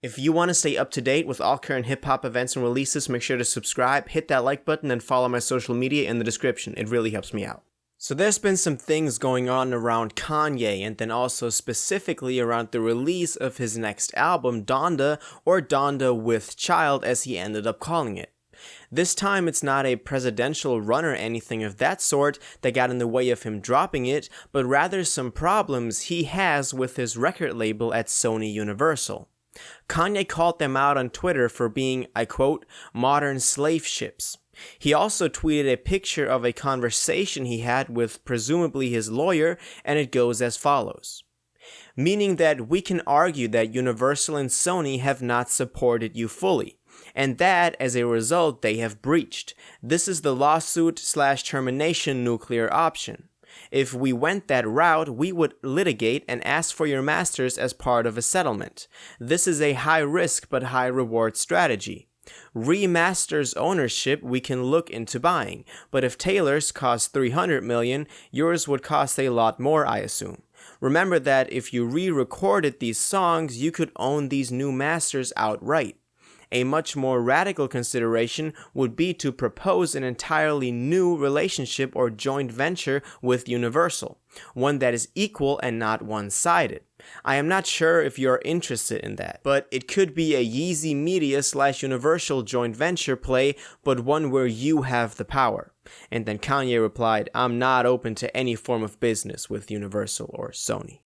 If you want to stay up to date with all current hip-hop events and releases, make sure to subscribe, hit that like button, and follow my social media in the description. It really helps me out. So there's been some things going on around Kanye, and then also specifically around the release of his next album, DONDA, or Donda with Child as he ended up calling it. This time it's not a presidential run or anything of that sort that got in the way of him dropping it, but rather some problems he has with his record label at Sony Universal. Kanye called them out on Twitter for being, I quote, modern slave ships. He also tweeted a picture of a conversation he had with presumably his lawyer, and it goes as follows. Meaning that we can argue that Universal and Sony have not supported you fully, and that as a result they have breached. This is the lawsuit/termination nuclear option. If we went that route, we would litigate and ask for your masters as part of a settlement. This is a high risk but high reward strategy. Remasters ownership we can look into buying, but if Taylor's cost $300 million, yours would cost a lot more, I assume. Remember that if you re-recorded these songs, you could own these new masters outright. A much more radical consideration would be to propose an entirely new relationship or joint venture with Universal, one that is equal and not one-sided. I am not sure if you are interested in that, but it could be a Yeezy Media/Universal joint venture play, but one where you have the power. And then Kanye replied, I'm not open to any form of business with Universal or Sony.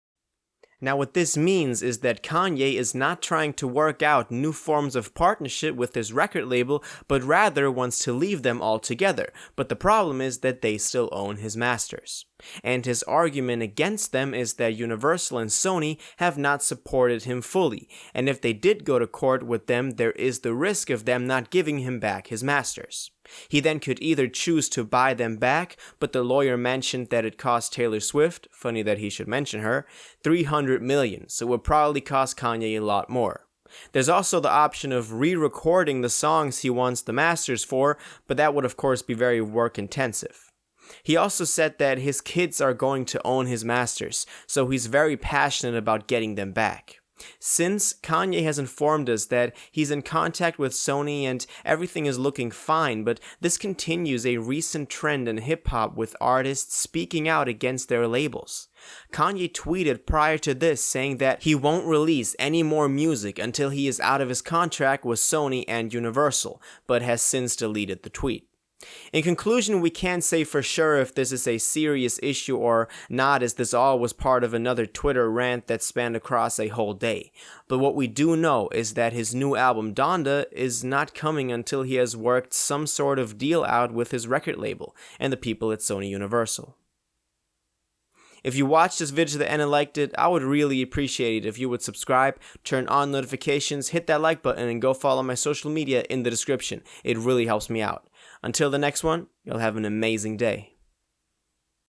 Now what this means is that Kanye is not trying to work out new forms of partnership with his record label, but rather wants to leave them altogether, but the problem is that they still own his masters. And his argument against them is that Universal and Sony have not supported him fully, and if they did go to court with them, there is the risk of them not giving him back his masters. He then could either choose to buy them back, but the lawyer mentioned that it cost Taylor Swift, funny that he should mention her, $300 million, so it would probably cost Kanye a lot more. There's also the option of re-recording the songs he wants the masters for, but that would of course be very work intensive. He also said that his kids are going to own his masters, so he's very passionate about getting them back. Since Kanye has informed us that he's in contact with Sony and everything is looking fine, but this continues a recent trend in hip-hop with artists speaking out against their labels. Kanye tweeted prior to this saying that he won't release any more music until he is out of his contract with Sony and Universal, but has since deleted the tweet. In conclusion, we can't say for sure if this is a serious issue or not, as this all was part of another Twitter rant that spanned across a whole day. But what we do know is that his new album Donda is not coming until he has worked some sort of deal out with his record label and the people at Sony Universal. If you watched this video to the end and liked it, I would really appreciate it if you would subscribe, turn on notifications, hit that like button, and go follow my social media in the description. It really helps me out. Until the next one, you'll have an amazing day.